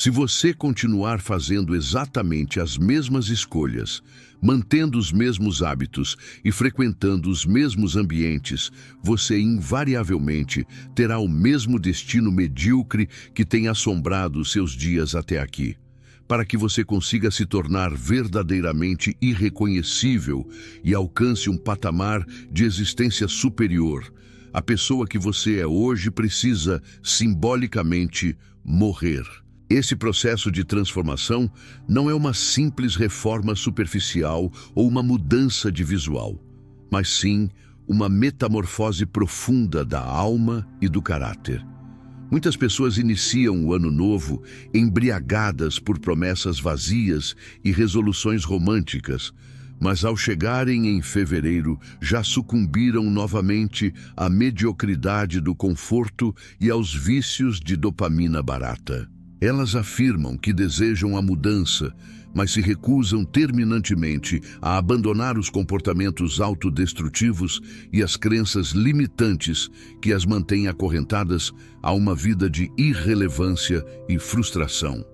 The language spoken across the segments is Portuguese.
Se você continuar fazendo exatamente as mesmas escolhas, mantendo os mesmos hábitos e frequentando os mesmos ambientes, você invariavelmente terá o mesmo destino medíocre que tem assombrado os seus dias até aqui. Para que você consiga se tornar verdadeiramente irreconhecível e alcance um patamar de existência superior, a pessoa que você é hoje precisa, simbolicamente, morrer. Esse processo de transformação não é uma simples reforma superficial ou uma mudança de visual, mas sim uma metamorfose profunda da alma e do caráter. Muitas pessoas iniciam o ano novo embriagadas por promessas vazias e resoluções românticas, mas ao chegarem em fevereiro já sucumbiram novamente à mediocridade do conforto e aos vícios de dopamina barata. Elas afirmam que desejam a mudança, mas se recusam terminantemente a abandonar os comportamentos autodestrutivos e as crenças limitantes que as mantêm acorrentadas a uma vida de irrelevância e frustração.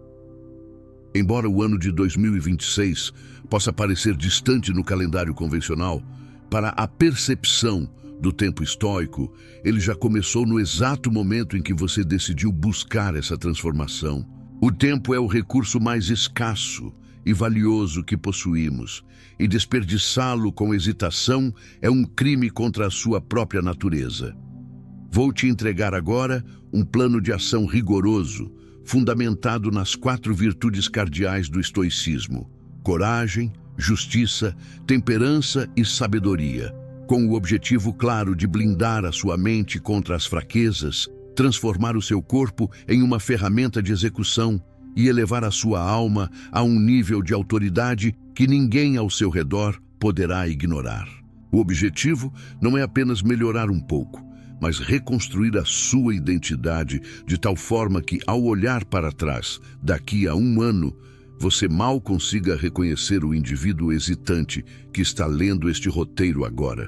Embora o ano de 2026 possa parecer distante no calendário convencional, para a percepção do tempo estoico, ele já começou no exato momento em que você decidiu buscar essa transformação. O tempo é o recurso mais escasso e valioso que possuímos, e desperdiçá-lo com hesitação é um crime contra a sua própria natureza. Vou te entregar agora um plano de ação rigoroso, fundamentado nas 4 virtudes cardeais do estoicismo: coragem, justiça, temperança e sabedoria, com o objetivo claro de blindar a sua mente contra as fraquezas, transformar o seu corpo em uma ferramenta de execução e elevar a sua alma a um nível de autoridade que ninguém ao seu redor poderá ignorar. O objetivo não é apenas melhorar um pouco, mas reconstruir a sua identidade de tal forma que, ao olhar para trás, daqui a um ano, você mal consiga reconhecer o indivíduo hesitante que está lendo este roteiro agora.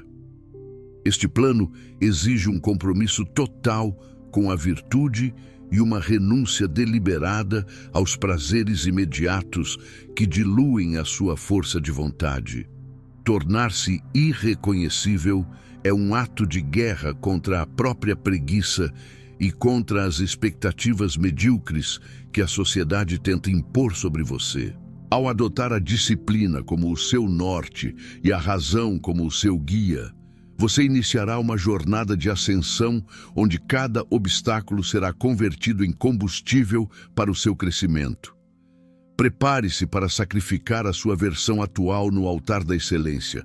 Este plano exige um compromisso total com a virtude e uma renúncia deliberada aos prazeres imediatos que diluem a sua força de vontade. Tornar-se irreconhecível é um ato de guerra contra a própria preguiça e contra as expectativas medíocres que a sociedade tenta impor sobre você. Ao adotar a disciplina como o seu norte e a razão como o seu guia, você iniciará uma jornada de ascensão onde cada obstáculo será convertido em combustível para o seu crescimento. Prepare-se para sacrificar a sua versão atual no altar da excelência,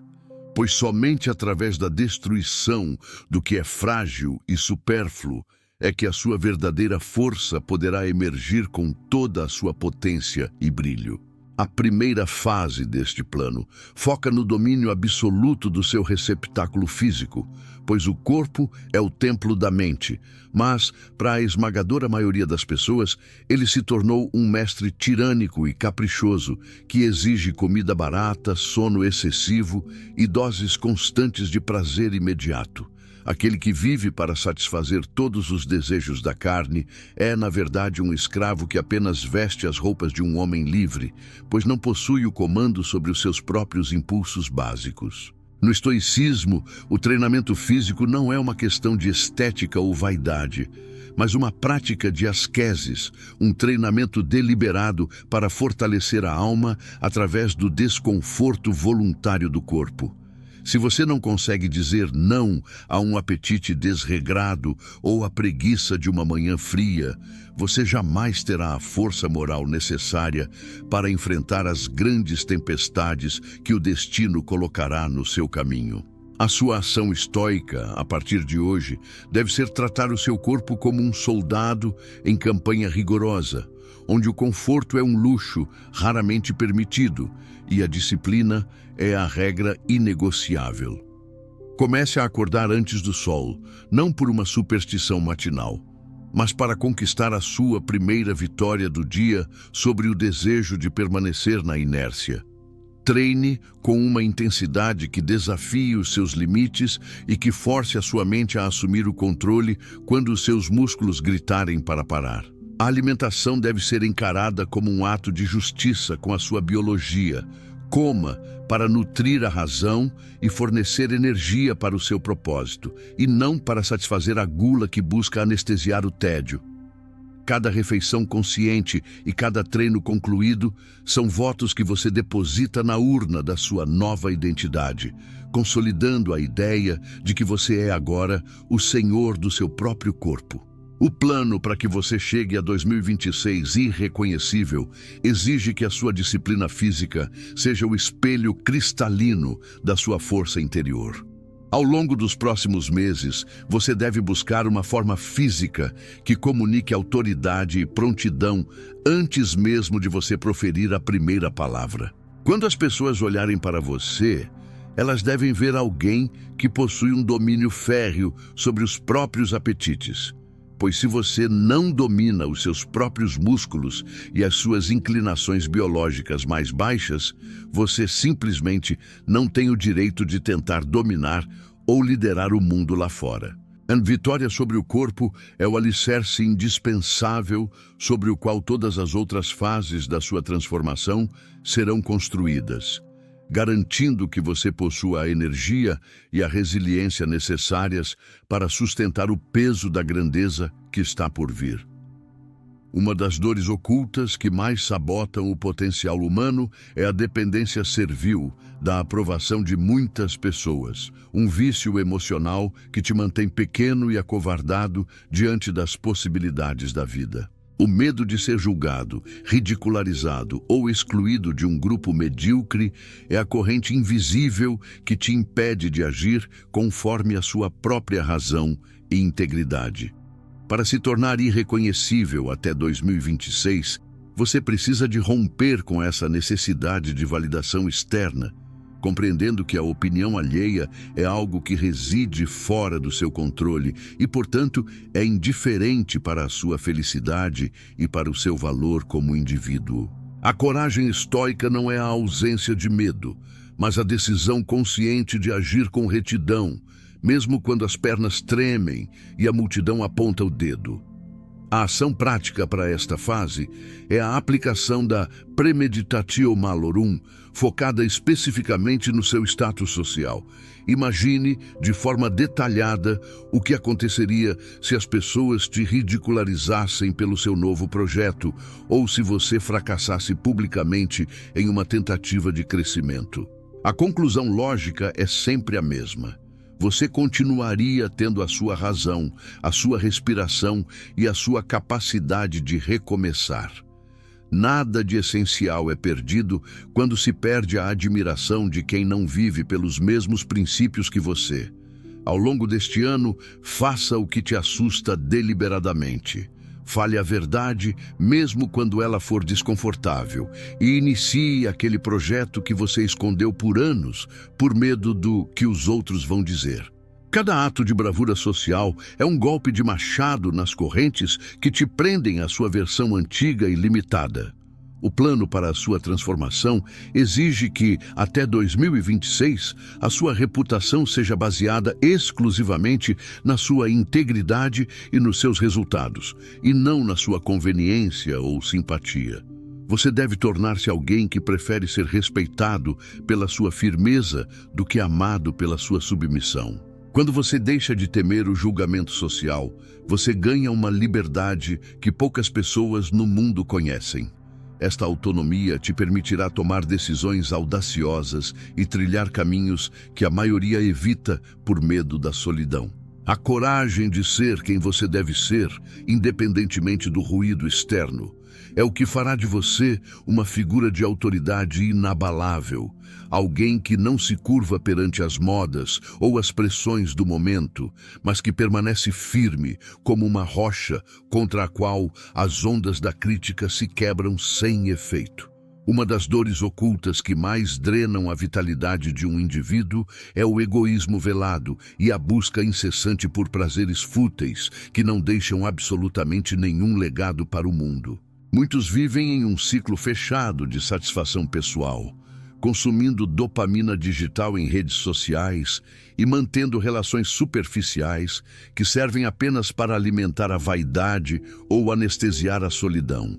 pois somente através da destruição do que é frágil e supérfluo é que a sua verdadeira força poderá emergir com toda a sua potência e brilho. A primeira fase deste plano foca no domínio absoluto do seu receptáculo físico, pois o corpo é o templo da mente, mas, para a esmagadora maioria das pessoas, ele se tornou um mestre tirânico e caprichoso que exige comida barata, sono excessivo e doses constantes de prazer imediato. Aquele que vive para satisfazer todos os desejos da carne é, na verdade, um escravo que apenas veste as roupas de um homem livre, pois não possui o comando sobre os seus próprios impulsos básicos. No estoicismo, o treinamento físico não é uma questão de estética ou vaidade, mas uma prática de asqueses, um treinamento deliberado para fortalecer a alma através do desconforto voluntário do corpo. Se você não consegue dizer não a um apetite desregrado ou à preguiça de uma manhã fria, você jamais terá a força moral necessária para enfrentar as grandes tempestades que o destino colocará no seu caminho. A sua ação estoica, a partir de hoje, deve ser tratar o seu corpo como um soldado em campanha rigorosa, onde o conforto é um luxo raramente permitido e a disciplina é a regra inegociável. Comece a acordar antes do sol, não por uma superstição matinal, mas para conquistar a sua primeira vitória do dia sobre o desejo de permanecer na inércia. Treine com uma intensidade que desafie os seus limites e que force a sua mente a assumir o controle quando os seus músculos gritarem para parar. A alimentação deve ser encarada como um ato de justiça com a sua biologia. Coma para nutrir a razão e fornecer energia para o seu propósito, e não para satisfazer a gula que busca anestesiar o tédio. Cada refeição consciente e cada treino concluído são votos que você deposita na urna da sua nova identidade, consolidando a ideia de que você é agora o senhor do seu próprio corpo. O plano para que você chegue a 2026 irreconhecível exige que a sua disciplina física seja o espelho cristalino da sua força interior. Ao longo dos próximos meses, você deve buscar uma forma física que comunique autoridade e prontidão antes mesmo de você proferir a primeira palavra. Quando as pessoas olharem para você, elas devem ver alguém que possui um domínio férreo sobre os próprios apetites. Pois se você não domina os seus próprios músculos e as suas inclinações biológicas mais baixas, você simplesmente não tem o direito de tentar dominar ou liderar o mundo lá fora. A vitória sobre o corpo é o alicerce indispensável sobre o qual todas as outras fases da sua transformação serão construídas, garantindo que você possua a energia e a resiliência necessárias para sustentar o peso da grandeza que está por vir. Uma das dores ocultas que mais sabotam o potencial humano é a dependência servil da aprovação de muitas pessoas, um vício emocional que te mantém pequeno e acovardado diante das possibilidades da vida. O medo de ser julgado, ridicularizado ou excluído de um grupo medíocre é a corrente invisível que te impede de agir conforme a sua própria razão e integridade. Para se tornar irreconhecível até 2026, você precisa de romper com essa necessidade de validação externa, compreendendo que a opinião alheia é algo que reside fora do seu controle e, portanto, é indiferente para a sua felicidade e para o seu valor como indivíduo. A coragem estoica não é a ausência de medo, mas a decisão consciente de agir com retidão, mesmo quando as pernas tremem e a multidão aponta o dedo. A ação prática para esta fase é a aplicação da premeditatio malorum, focada especificamente no seu status social. Imagine, de forma detalhada, o que aconteceria se as pessoas te ridicularizassem pelo seu novo projeto ou se você fracassasse publicamente em uma tentativa de crescimento. A conclusão lógica é sempre a mesma. Você continuaria tendo a sua razão, a sua respiração e a sua capacidade de recomeçar. Nada de essencial é perdido quando se perde a admiração de quem não vive pelos mesmos princípios que você. Ao longo deste ano, faça o que te assusta deliberadamente. Fale a verdade, mesmo quando ela for desconfortável, e inicie aquele projeto que você escondeu por anos, por medo do que os outros vão dizer. Cada ato de bravura social é um golpe de machado nas correntes que te prendem à sua versão antiga e limitada. O plano para a sua transformação exige que, até 2026, a sua reputação seja baseada exclusivamente na sua integridade e nos seus resultados, e não na sua conveniência ou simpatia. Você deve tornar-se alguém que prefere ser respeitado pela sua firmeza do que amado pela sua submissão. Quando você deixa de temer o julgamento social, você ganha uma liberdade que poucas pessoas no mundo conhecem. Esta autonomia te permitirá tomar decisões audaciosas e trilhar caminhos que a maioria evita por medo da solidão. A coragem de ser quem você deve ser, independentemente do ruído externo, é o que fará de você uma figura de autoridade inabalável, alguém que não se curva perante as modas ou as pressões do momento, mas que permanece firme como uma rocha contra a qual as ondas da crítica se quebram sem efeito. Uma das dores ocultas que mais drenam a vitalidade de um indivíduo é o egoísmo velado e a busca incessante por prazeres fúteis que não deixam absolutamente nenhum legado para o mundo. Muitos vivem em um ciclo fechado de satisfação pessoal, consumindo dopamina digital em redes sociais e mantendo relações superficiais que servem apenas para alimentar a vaidade ou anestesiar a solidão.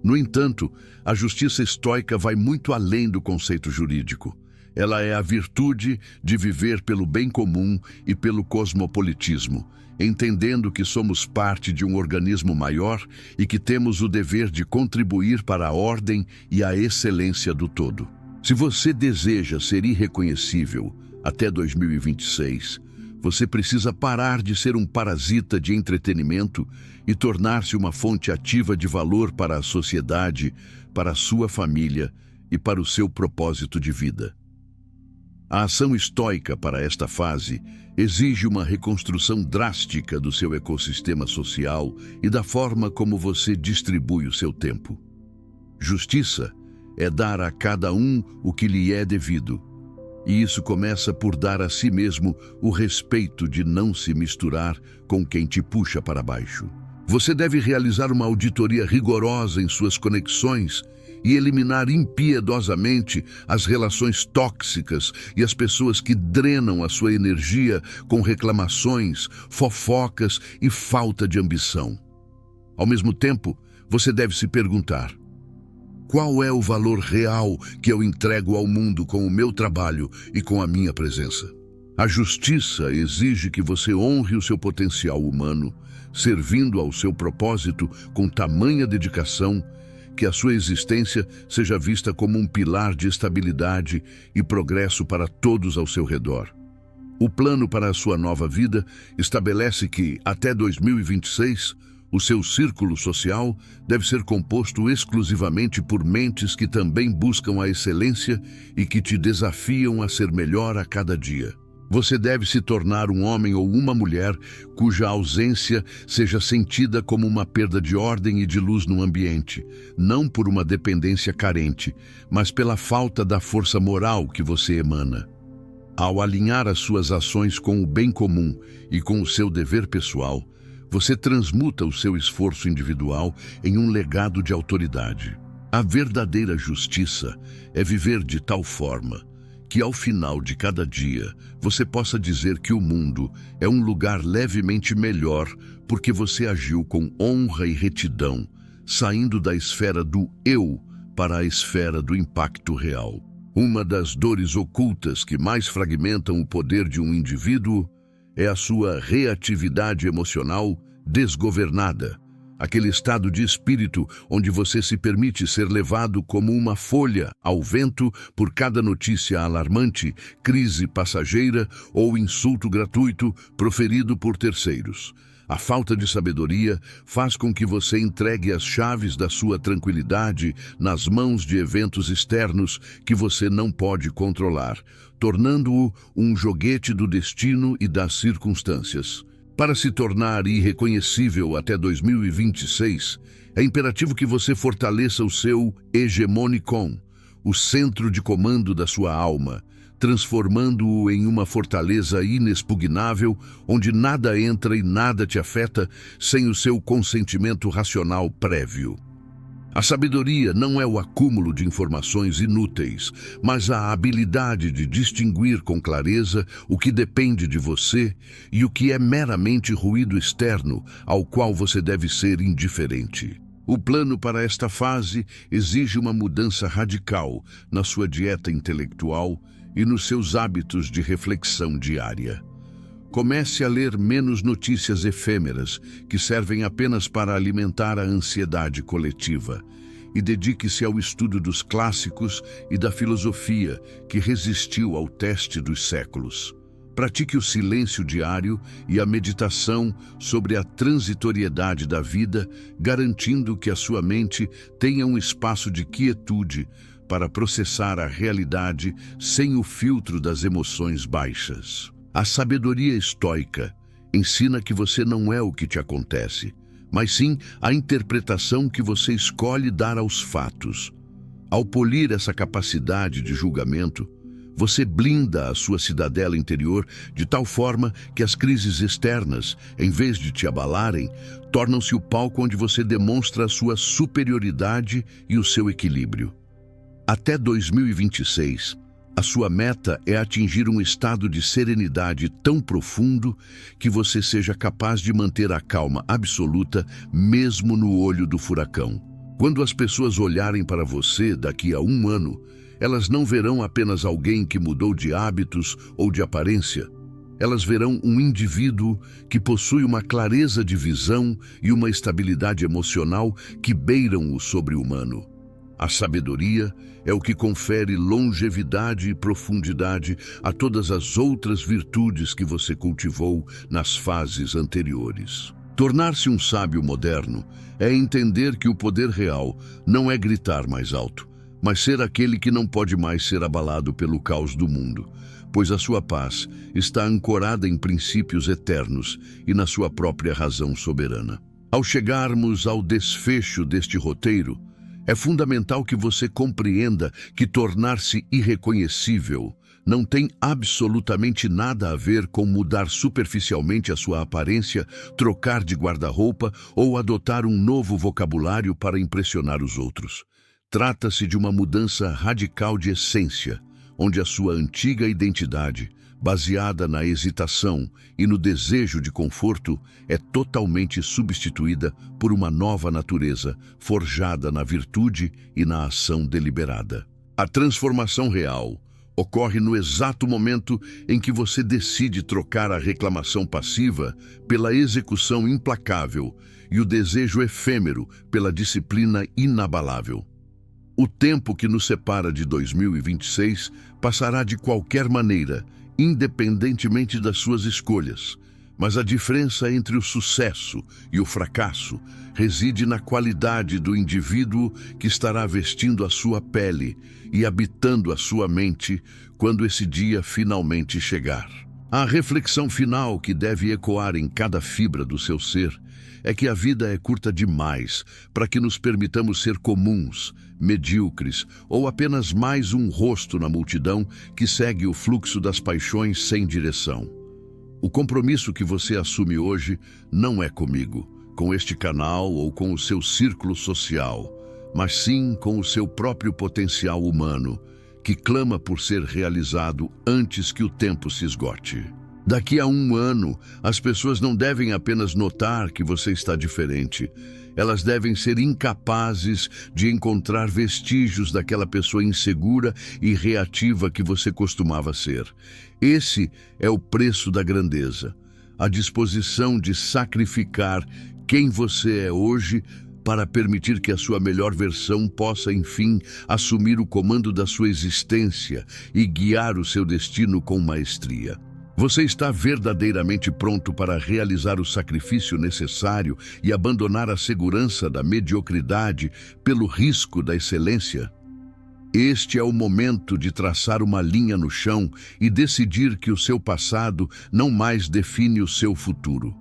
No entanto, a justiça estoica vai muito além do conceito jurídico. Ela é a virtude de viver pelo bem comum e pelo cosmopolitismo, entendendo que somos parte de um organismo maior e que temos o dever de contribuir para a ordem e a excelência do todo. Se você deseja ser irreconhecível até 2026, você precisa parar de ser um parasita de entretenimento e tornar-se uma fonte ativa de valor para a sociedade, para a sua família e para o seu propósito de vida. A ação estoica para esta fase exige uma reconstrução drástica do seu ecossistema social e da forma como você distribui o seu tempo. Justiça é dar a cada um o que lhe é devido, e isso começa por dar a si mesmo o respeito de não se misturar com quem te puxa para baixo. Você deve realizar uma auditoria rigorosa em suas conexões e eliminar impiedosamente as relações tóxicas e as pessoas que drenam a sua energia com reclamações, fofocas e falta de ambição. Ao mesmo tempo, você deve se perguntar: qual é o valor real que eu entrego ao mundo com o meu trabalho e com a minha presença? A justiça exige que você honre o seu potencial humano, servindo ao seu propósito com tamanha dedicação, que a sua existência seja vista como um pilar de estabilidade e progresso para todos ao seu redor. O plano para a sua nova vida estabelece que, até 2026, o seu círculo social deve ser composto exclusivamente por mentes que também buscam a excelência e que te desafiam a ser melhor a cada dia. Você deve se tornar um homem ou uma mulher cuja ausência seja sentida como uma perda de ordem e de luz no ambiente, não por uma dependência carente, mas pela falta da força moral que você emana. Ao alinhar as suas ações com o bem comum e com o seu dever pessoal, você transmuta o seu esforço individual em um legado de autoridade. A verdadeira justiça é viver de tal forma que, ao final de cada dia, você possa dizer que o mundo é um lugar levemente melhor porque você agiu com honra e retidão, saindo da esfera do eu para a esfera do impacto real. Uma das dores ocultas que mais fragmentam o poder de um indivíduo é a sua reatividade emocional desgovernada, aquele estado de espírito onde você se permite ser levado como uma folha ao vento por cada notícia alarmante, crise passageira ou insulto gratuito proferido por terceiros. A falta de sabedoria faz com que você entregue as chaves da sua tranquilidade nas mãos de eventos externos que você não pode controlar, tornando-o um joguete do destino e das circunstâncias. Para se tornar irreconhecível até 2026, é imperativo que você fortaleça o seu hegemonicon, o centro de comando da sua alma, transformando-o em uma fortaleza inexpugnável, onde nada entra e nada te afeta sem o seu consentimento racional prévio. A sabedoria não é o acúmulo de informações inúteis, mas a habilidade de distinguir com clareza o que depende de você e o que é meramente ruído externo ao qual você deve ser indiferente. O plano para esta fase exige uma mudança radical na sua dieta intelectual e nos seus hábitos de reflexão diária. Comece a ler menos notícias efêmeras que servem apenas para alimentar a ansiedade coletiva e dedique-se ao estudo dos clássicos e da filosofia que resistiu ao teste dos séculos. Pratique o silêncio diário e a meditação sobre a transitoriedade da vida, garantindo que a sua mente tenha um espaço de quietude para processar a realidade sem o filtro das emoções baixas. A sabedoria estoica ensina que você não é o que te acontece, mas sim a interpretação que você escolhe dar aos fatos. Ao polir essa capacidade de julgamento, você blinda a sua cidadela interior de tal forma que as crises externas, em vez de te abalarem, tornam-se o palco onde você demonstra a sua superioridade e o seu equilíbrio. Até 2026, a sua meta é atingir um estado de serenidade tão profundo que você seja capaz de manter a calma absoluta mesmo no olho do furacão. Quando as pessoas olharem para você daqui a um ano, elas não verão apenas alguém que mudou de hábitos ou de aparência. Elas verão um indivíduo que possui uma clareza de visão e uma estabilidade emocional que beiram o sobre-humano. A sabedoria é o que confere longevidade e profundidade a todas as outras virtudes que você cultivou nas fases anteriores. Tornar-se um sábio moderno é entender que o poder real não é gritar mais alto, mas ser aquele que não pode mais ser abalado pelo caos do mundo, pois a sua paz está ancorada em princípios eternos e na sua própria razão soberana. Ao chegarmos ao desfecho deste roteiro, é fundamental que você compreenda que tornar-se irreconhecível não tem absolutamente nada a ver com mudar superficialmente a sua aparência, trocar de guarda-roupa ou adotar um novo vocabulário para impressionar os outros. Trata-se de uma mudança radical de essência, onde a sua antiga identidade, baseada na hesitação e no desejo de conforto, é totalmente substituída por uma nova natureza, forjada na virtude e na ação deliberada. A transformação real ocorre no exato momento em que você decide trocar a reclamação passiva pela execução implacável e o desejo efêmero pela disciplina inabalável. O tempo que nos separa de 2026 passará de qualquer maneira, independentemente das suas escolhas. Mas a diferença entre o sucesso e o fracasso reside na qualidade do indivíduo que estará vestindo a sua pele e habitando a sua mente quando esse dia finalmente chegar. A reflexão final que deve ecoar em cada fibra do seu ser é que a vida é curta demais para que nos permitamos ser comuns, medíocres ou apenas mais um rosto na multidão que segue o fluxo das paixões sem direção. O compromisso que você assume hoje não é comigo, com este canal ou com o seu círculo social, mas sim com o seu próprio potencial humano, que clama por ser realizado antes que o tempo se esgote. Daqui a um ano, as pessoas não devem apenas notar que você está diferente. Elas devem ser incapazes de encontrar vestígios daquela pessoa insegura e reativa que você costumava ser. Esse é o preço da grandeza, a disposição de sacrificar quem você é hoje para permitir que a sua melhor versão possa, enfim, assumir o comando da sua existência e guiar o seu destino com maestria. Você está verdadeiramente pronto para realizar o sacrifício necessário e abandonar a segurança da mediocridade pelo risco da excelência? Este é o momento de traçar uma linha no chão e decidir que o seu passado não mais define o seu futuro.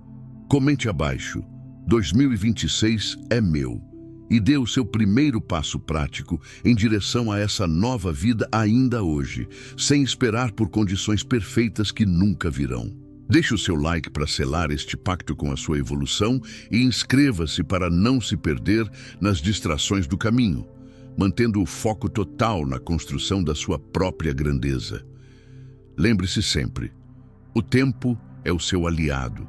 Comente abaixo: 2026 é meu. E dê o seu primeiro passo prático em direção a essa nova vida ainda hoje, sem esperar por condições perfeitas que nunca virão. Deixe o seu like para selar este pacto com a sua evolução e inscreva-se para não se perder nas distrações do caminho, mantendo o foco total na construção da sua própria grandeza. Lembre-se sempre, o tempo é o seu aliado.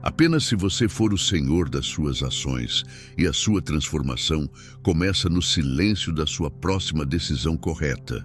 Apenas se você for o senhor das suas ações, e a sua transformação começa no silêncio da sua próxima decisão correta.